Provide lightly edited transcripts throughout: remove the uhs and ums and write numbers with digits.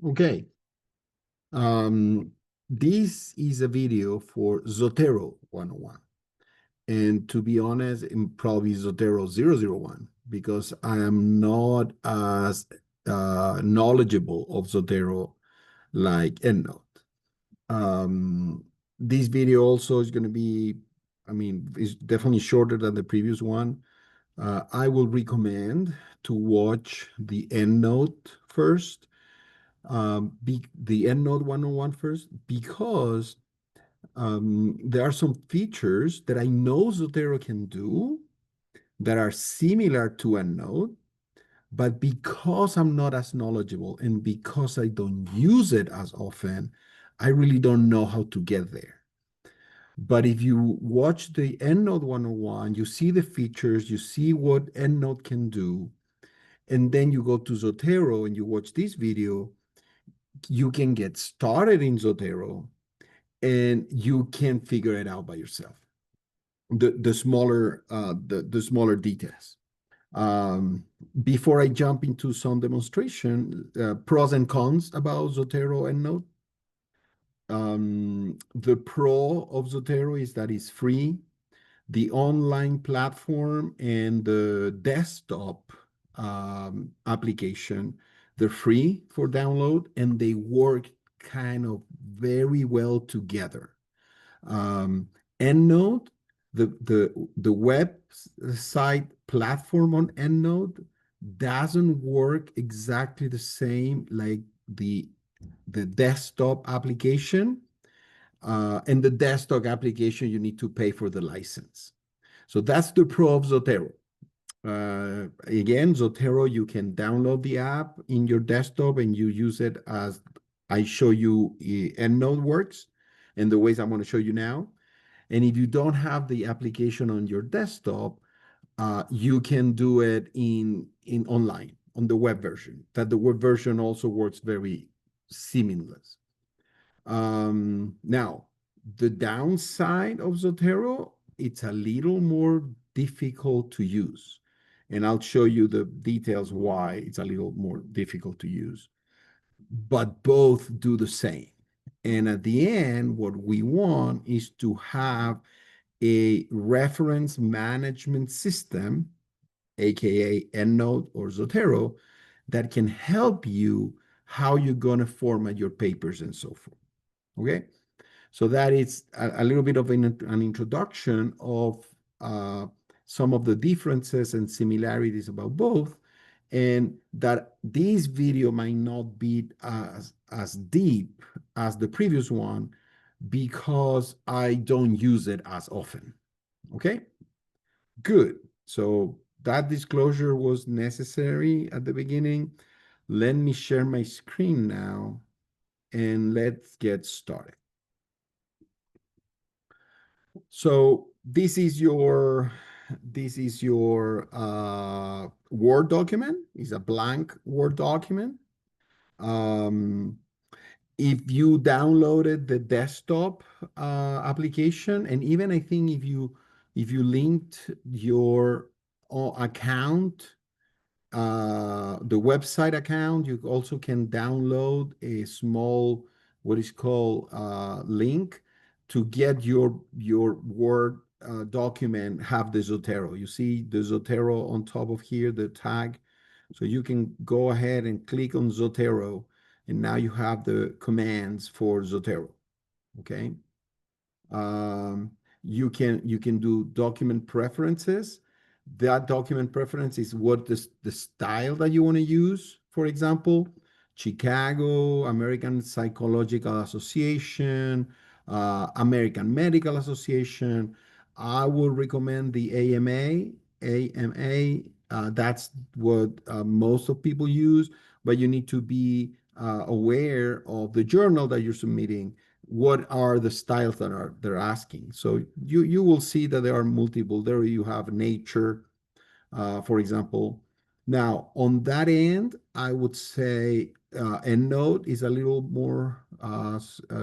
Okay. This is a video for Zotero 101. And to be honest, probably Zotero 001, because I am not as knowledgeable of Zotero like EndNote. Um, this video also is going to be, I mean, it's definitely shorter than the previous one. I will recommend to watch the EndNote first, the EndNote 101 first, because there are some features that I know Zotero can do that are similar to EndNote, but because I'm not as knowledgeable and because I don't use it as often, I really don't know how to get there. But if you watch the EndNote 101, you see the features, you see what EndNote can do, and then you go to Zotero and you watch this video, you can get started in Zotero and you can figure it out by yourself. The smaller details. Before I jump into some demonstration, pros and cons about Zotero and Node. The pro of Zotero is that it's free. The online platform and the desktop application, they're free for download and they work kind of very well together. EndNote, the website platform on EndNote doesn't work exactly the same like the desktop application. And the desktop application, you need to pay for the license. So that's the pro of Zotero. Again, Zotero, you can download the app in your desktop and you use it as I show you EndNote works and the ways I'm going to show you now. And if you don't have the application on your desktop, you can do it in online on the web version. That the web version also works very seamless. Now, the downside of Zotero, it's a little more difficult to use. And I'll show you the details why it's a little more difficult to use. But both do the same. And at the end, what we want is to have a reference management system, aka EndNote or Zotero, that can help you how you're going to format your papers and so forth. Okay, so that is a little bit of an introduction of some of the differences and similarities about both, and that this video might not be as deep as the previous one because I don't use it as often. Okay, good. So that disclosure was necessary at the beginning. Let me share my screen now and let's get started. So this is your Word document. It's a blank Word document. If you downloaded the desktop application, and even I think if you linked your account, the website account, you also can download a small what is called link to get your Word document have the Zotero. You see the Zotero on top of here, the tag. So you can go ahead and click on Zotero, and now you have the commands for Zotero. Okay. You can do document preferences. That document preference is what the style that you want to use. For example, Chicago, American Psychological Association, American Medical Association. I would recommend the AMA. That's what most of people use, but you need to be aware of the journal that you're submitting. What are the styles that they're asking? So you will see that there are multiple. There you have nature, for example. Now on that end, I would say EndNote is a little more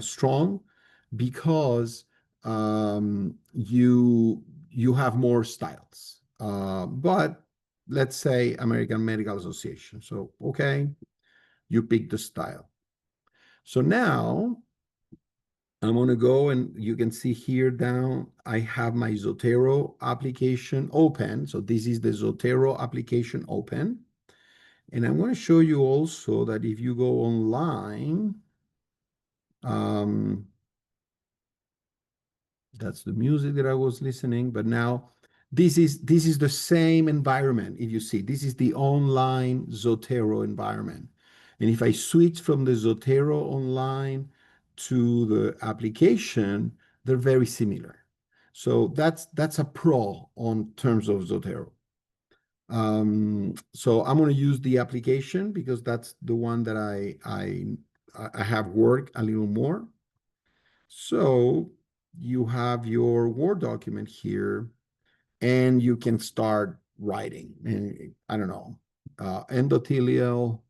strong because you have more styles. But let's say American Medical Association. So okay, you pick the style. So now I'm going to go, and you can see here down, I have my Zotero application open. So this is the Zotero application open. And I'm going to show you also that if you go online, that's the music that I was listening, but now this is the same environment. If you see, this is the online Zotero environment. And if I switch from the Zotero online to the application, they're very similar. So that's a pro on terms of Zotero. So I'm going to use the application because that's the one that I have worked a little more. So you have your Word document here, and you can start writing. And I don't know, endothelial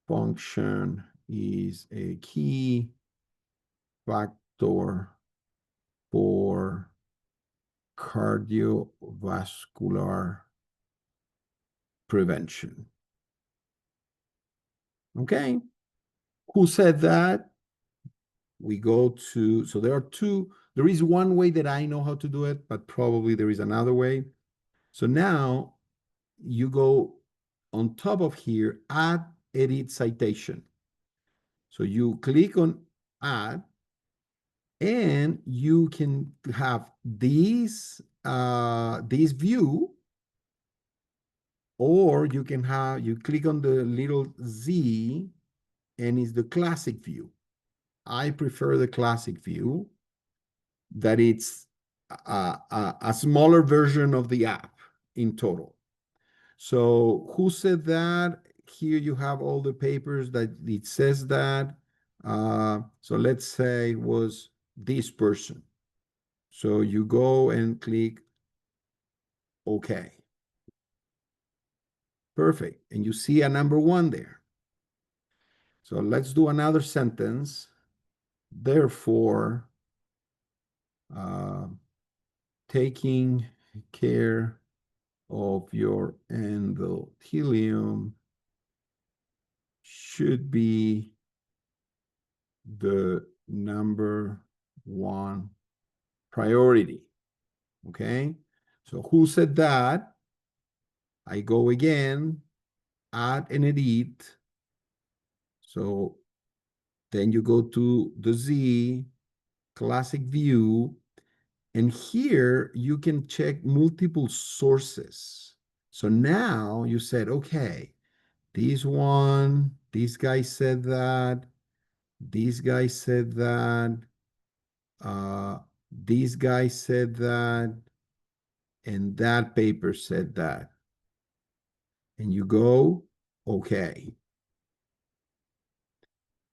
function is a key factor for cardiovascular prevention. Okay. Who said that? We go to, so there are two, there is one way that I know how to do it, but probably there is another way. So now you go on top of here, add edit citation. So you click on add, and you can have this view, or you can have, you click on the little Z, and it's the classic view. I prefer the classic view, that it's a smaller version of the app in total. So who said that? Here you have all the papers that it says that. So let's say it was this person. So you go and click OK. Perfect. And you see a number 1 there. So let's do another sentence. Therefore, taking care of your endothelium should be the number 1 priority. Okay. So who said that? I go again, add and edit. So then you go to the Z, classic view, and here you can check multiple sources. So now you said, okay, this one, this guy said that, this guy said that, this guy said that, and that paper said that. And you go, okay.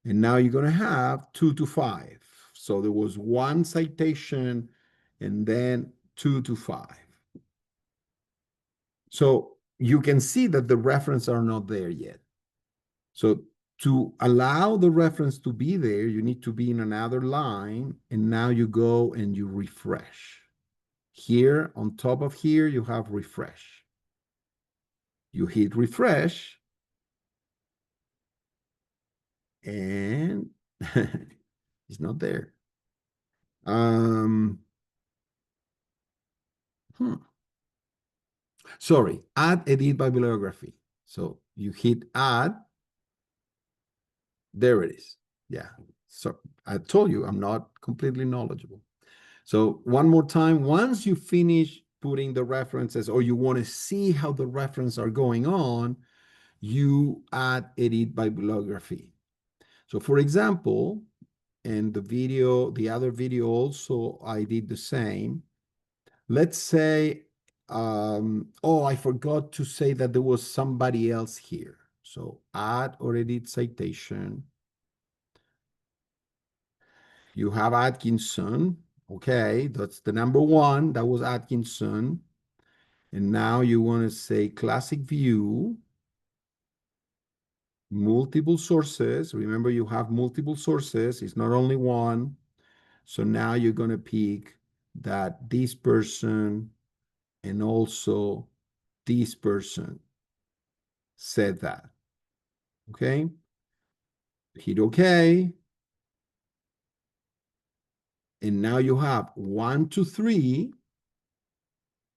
And now you're going to have 2 to 5. So there was 1 citation and then 2 to 5. So you can see that the references are not there yet. So to allow the reference to be there, you need to be in another line. And now you go and you refresh. Here, on top of here, you have refresh. You hit refresh, and it's not there. Sorry, add edit bibliography. So you hit add. There it is. Yeah. So I told you I'm not completely knowledgeable. So one more time, once you finish putting the references, or you want to see how the references are going on, you add edit bibliography. So for example, in the video, the other video also, I did the same. Let's say, oh, I forgot to say that there was somebody else here. So add or edit citation. You have Atkinson. Okay, that's the number 1. That was Atkinson. And now you want to say classic view, multiple sources. Remember, you have multiple sources. It's not only one. So now you're going to pick that this person and also this person said that. Okay. Hit OK. And now you have 1 to 3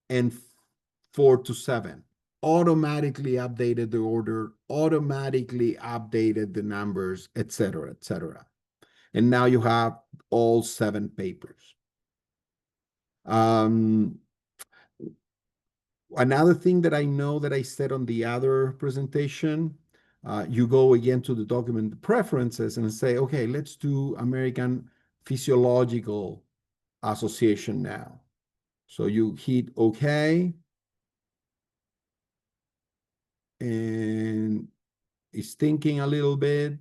and 4 to 7. Automatically updated the order, automatically updated the numbers, etc., etc. And now you have all 7 papers. Another thing that I know that I said on the other presentation, you go again to the document preferences and say, okay, let's do American Physiological Association now. So you hit OK, and it's thinking a little bit.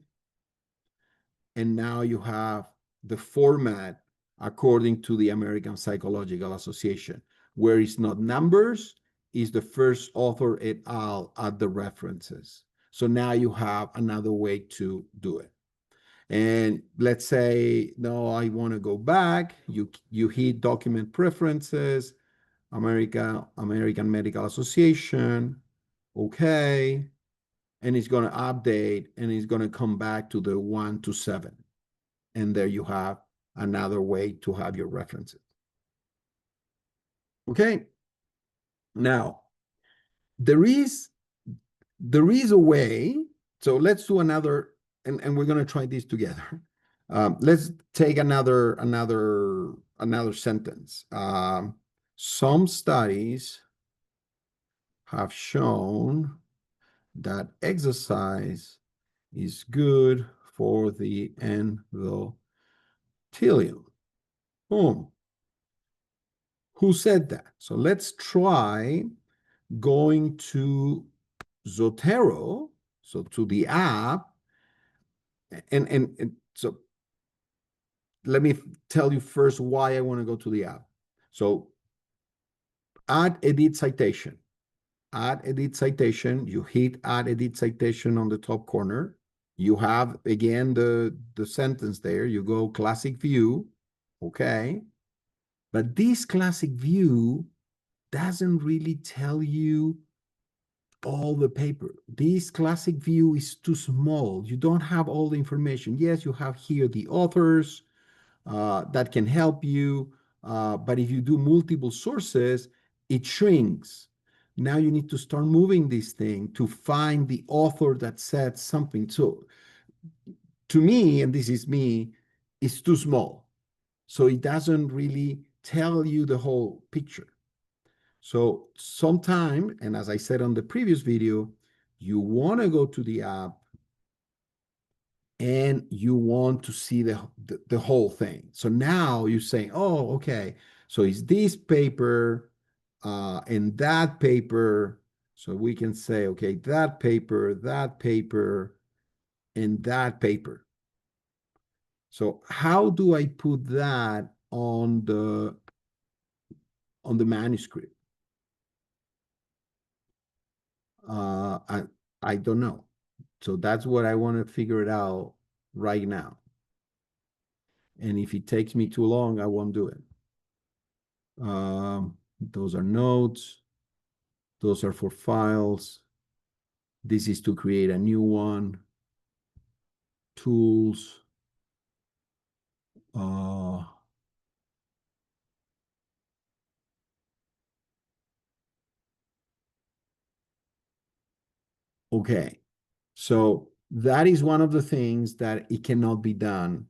And now you have the format according to the American Psychological Association, where it's not numbers, is the first author et al. At the references. So now you have another way to do it. And let's say, no, I want to go back. You hit document preferences, American Medical Association, okay, and it's going to update and it's going to come back to the 1 to 7. And there you have another way to have your references. Okay. Now, there is a way. So let's do another, and we're going to try this together. Let's take another sentence. Some studies have shown that exercise is good for the endothelium. Boom. Who said that? So let's try going to Zotero, so to the app, and so let me tell you first why I want to go to the app. So add edit citation. Add edit citation. You hit add edit citation on the top corner. You have again the sentence there. You go classic view. Okay. But this classic view doesn't really tell you all the paper. This classic view is too small. You don't have all the information. Yes, you have here the authors that can help you. But if you do multiple sources, it shrinks. Now you need to start moving this thing to find the author that said something. So to me, and this is me, it's too small. So it doesn't really tell you the whole picture. So sometime, and as I said on the previous video, you want to go to the app and you want to see the whole thing. So now you're saying, oh, okay, so it's this paper and that paper. So we can say, okay, that paper, and that paper. So how do I put that on the manuscript? I don't know. So that's what I want to figure it out right now. And if it takes me too long, I won't do it. Those are notes. Those are for files. This is to create a new one. Tools. Okay. So that is one of the things that it cannot be done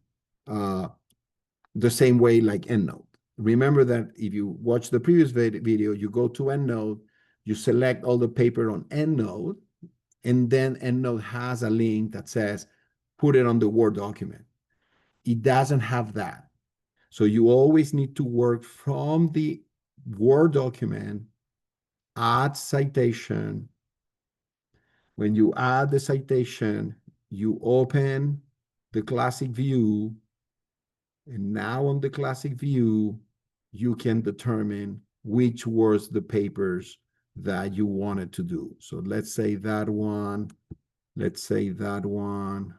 the same way like EndNote. Remember that if you watch the previous video, you go to EndNote, you select all the paper on EndNote, and then EndNote has a link that says, put it on the Word document. It doesn't have that. So you always need to work from the Word document, add citation. When you add the citation, you open the classic view, and now on the classic view, you can determine which was the papers that you wanted to do. So let's say that one, let's say that one,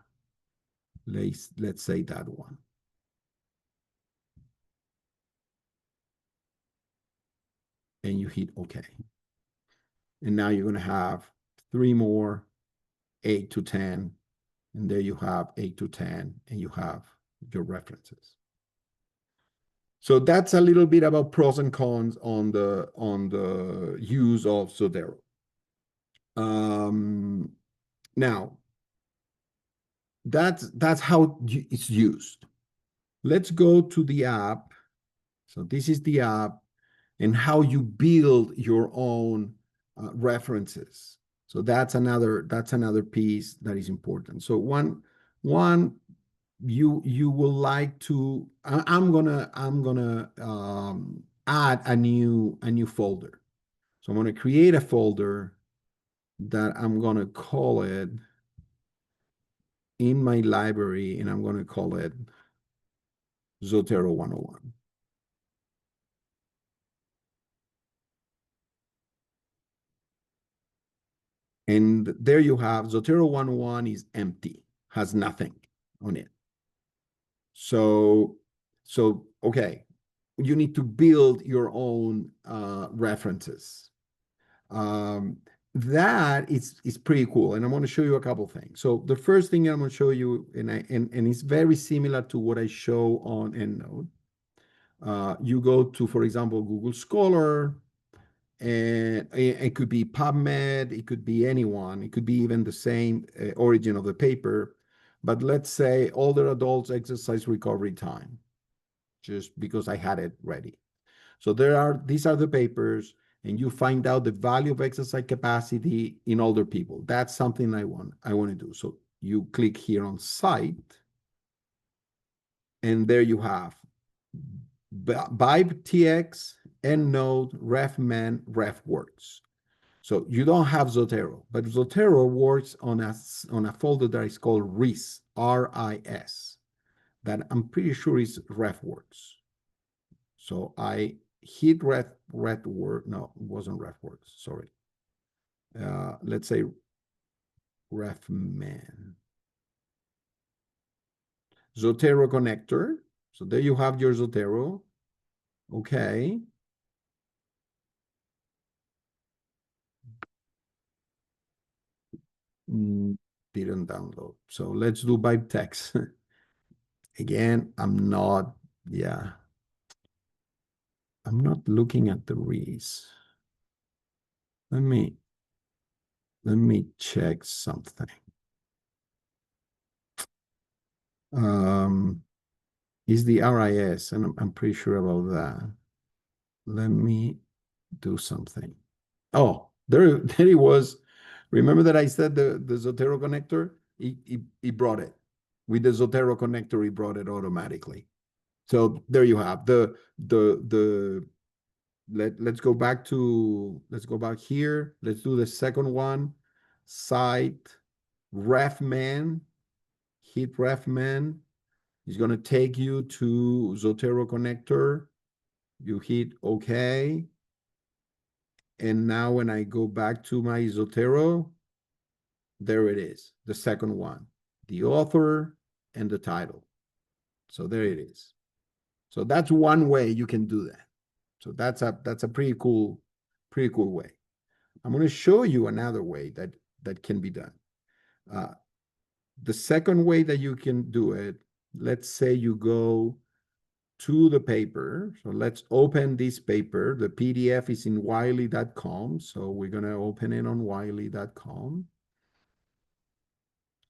let's say that one. And you hit OK. And now you're going to have 3 more, 8 to 10, And there you have 8 to 10, and you have your references. So that's a little bit about pros and cons on the use of Zotero. Now, that's how it's used. Let's go to the app. So this is the app and how you build your own references. So that's another piece that is important. So one you will like to I'm gonna add a new folder. So I'm gonna create a folder that I'm gonna call it in my library, and I'm gonna call it Zotero 101. And there you have Zotero 101 is empty, has nothing on it. So okay, you need to build your own references. That is pretty cool, and I'm going to show you a couple things. So the first thing I'm going to show you, and it's very similar to what I show on EndNote. You go to, for example, Google Scholar, and it could be PubMed, it could be anyone, it could be even the same origin of the paper. But let's say older adults exercise recovery time, just because I had it ready. So these are the papers, and you find out the value of exercise capacity in older people. That's something I want to do. So you click here on Cite, and there you have BibTX, EndNote, RefMan, RefWorks. So you don't have Zotero, but Zotero works on a folder that is called RIS, R-I-S, that I'm pretty sure is RefWorks. So I hit RefWorks. No, it wasn't RefWorks. Sorry. Let's say RefMan. Zotero connector. So there you have your Zotero. Okay. Didn't download. So let's do BibTeX. Again, I'm not looking at the RIS. Let me check something. Is the RIS, and I'm pretty sure about that. Let me do something. Oh, there it was. Remember that I said the Zotero connector? He brought it. With the Zotero connector, he brought it automatically. So there you have let's go back here. Let's do the second one. Site RefMan. Hit RefMan. It's going to take you to Zotero connector. You hit OK. And now when I go back to my Zotero, there it is, the second one, the author and the title. So there it is. So that's one way you can do that. So that's a pretty cool way. I'm going to show you another way that can be done. The second way that you can do it, let's say you go to the paper. So let's open this paper. The PDF is in wiley.com. So we're going to open it on wiley.com.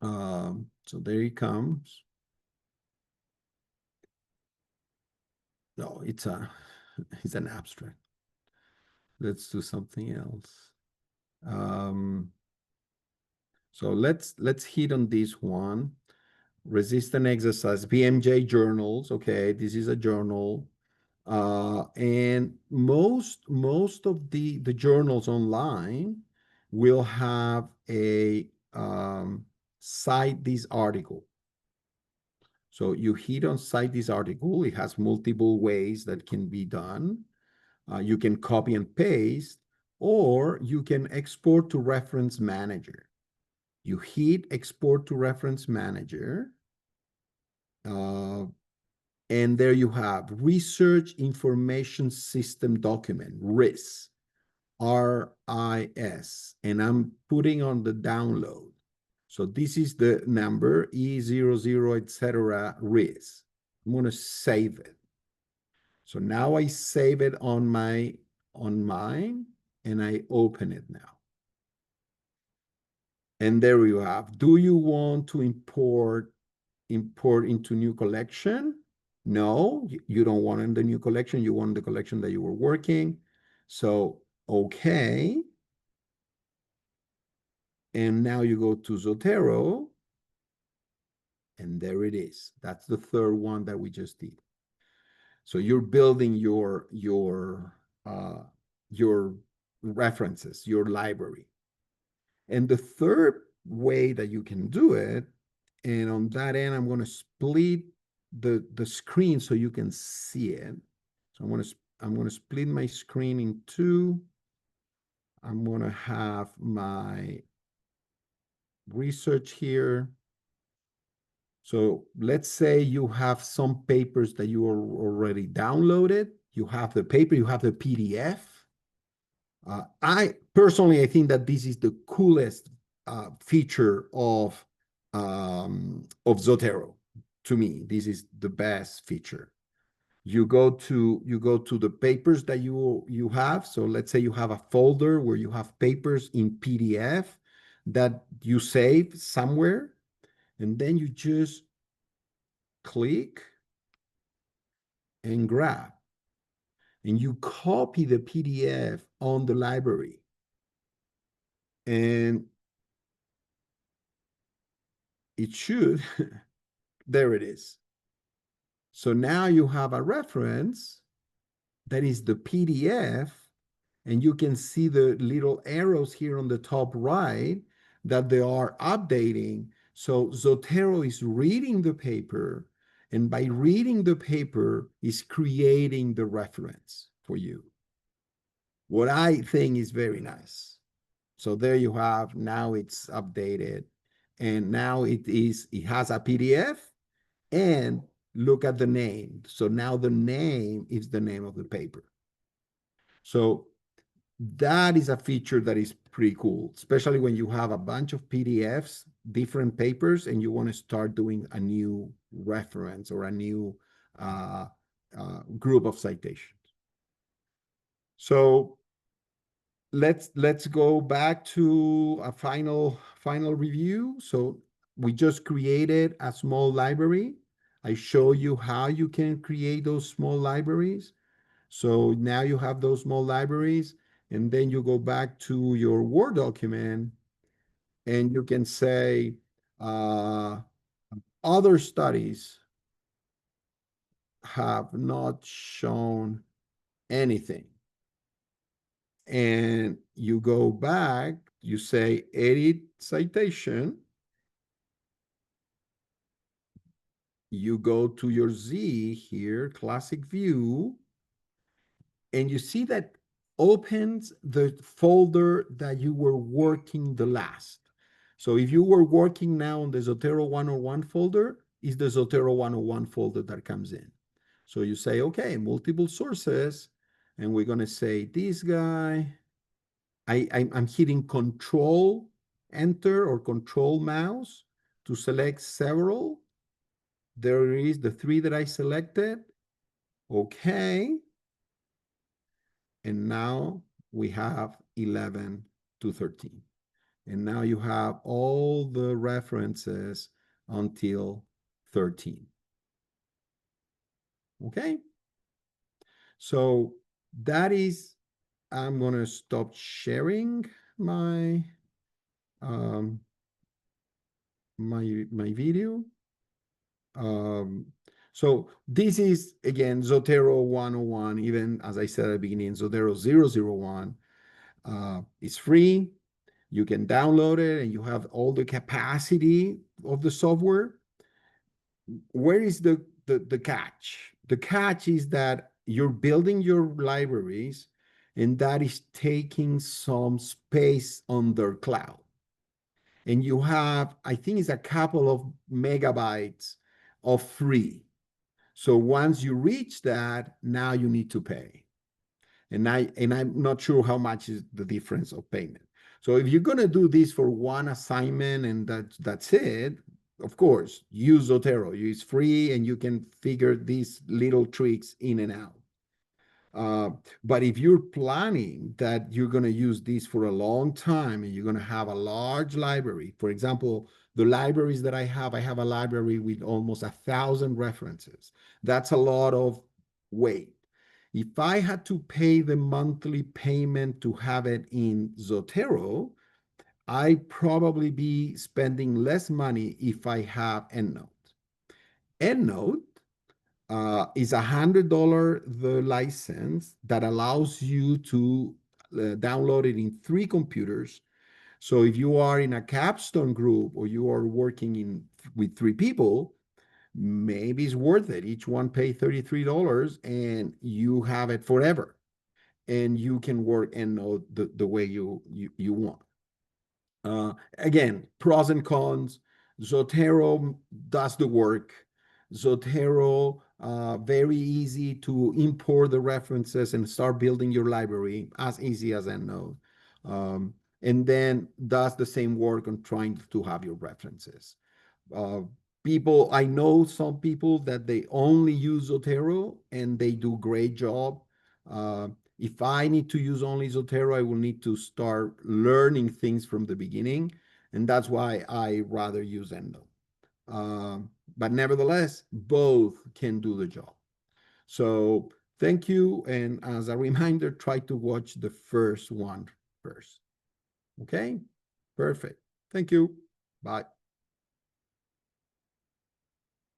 So there it comes. No, it's an abstract. Let's do something else. So let's hit on this one. Resistant exercise, BMJ journals. Okay, this is a journal. And most of the journals online will have a cite this article. So you hit on cite this article. It has multiple ways that can be done. You can copy and paste, or you can export to reference manager. You hit export to reference manager. And there you have Research Information System Document, RIS, R-I-S, and I'm putting on the download. So this is the number E00, etc. RIS. I'm going to save it. So now I save it on mine, and I open it now. And there you have. Do you want to import into new collection? No, you don't want in the new collection. You want the collection that you were working. So, okay. And now you go to Zotero, and there it is. That's the third one that we just did. So you're building your references, your library. And the third way that you can do it, and on that end, I'm going to split the screen so you can see it. So I'm going to split my screen in two. I'm going to have my research here. So let's say you have some papers that you are already downloaded. You have the paper, you have the PDF. I think that this is the coolest feature of Zotero. To me, this is the best feature. You go to the papers that you have. So let's say you have a folder where you have papers in PDF that you save somewhere, and then you just click and grab, and you copy the PDF on the library, and it should, there it is. So now you have a reference that is the PDF, and you can see the little arrows here on the top right that they are updating. So Zotero is reading the paper, and by reading the paper is creating the reference for you. What I think is very nice. So there you have, now it's updated, and now it has a PDF, and look at the name. So now the name is the name of the paper. So that is a feature that is pretty cool, especially when you have a bunch of PDFs, different papers, and you want to start doing a new reference or a new group of citations. So let's go back to a final review. So we just created a small library. I show you how you can create those small libraries. So now you have those small libraries, and then you go back to your Word document, and you can say, other studies have not shown anything. And you go back, you say edit citation, you go to your Z here, classic view, and you see that opens the folder that you were working the last. So if you were working now on the Zotero 101 folder, is the Zotero 101 folder that comes in. So you say, okay, multiple sources, and we're going to say this guy. I'm hitting Control Enter or Control Mouse to select several. There is the 3 that I selected. Okay. And now we have 11 to 13. And now you have all the references until 13. Okay. So that is, I'm going to stop sharing my my video. So this is, again, Zotero 101, even as I said at the beginning, Zotero 001. It's free. You can download it, and you have all the capacity of the software. Where is the catch? The catch is that you're building your libraries, and that is taking some space on their cloud. And you have, I think it's a couple of megabytes of free. So once you reach that, now you need to pay. And I'm not sure how much is the difference of payment. So if you're going to do this for one assignment and that's it, of course, use Zotero. It's free and you can figure these little tricks in and out. Uh, but if you're planning that you're going to use this for a long time and you're going to have a large library, for example, the libraries that I have a library with almost 1,000 references. That's a lot of weight. If I had to pay the monthly payment to have it in Zotero, I'd probably be spending less money if I have EndNote. EndNote is $100 the license that allows you to download it in 3 computers. So if you are in a capstone group or you are working with 3 people, maybe it's worth it. Each one pay $33 and you have it forever. And you can work and know the way you want. Again, pros and cons. Zotero does the work. Zotero, very easy to import the references and start building your library, as easy as EndNote. And then does the same work on trying to have your references. I know some people that they only use Zotero and they do great job. If I need to use only Zotero, I will need to start learning things from the beginning. And that's why I rather use EndNote. But nevertheless, both can do the job. So thank you. And as a reminder, try to watch the first one first. Okay, perfect. Thank you. Bye.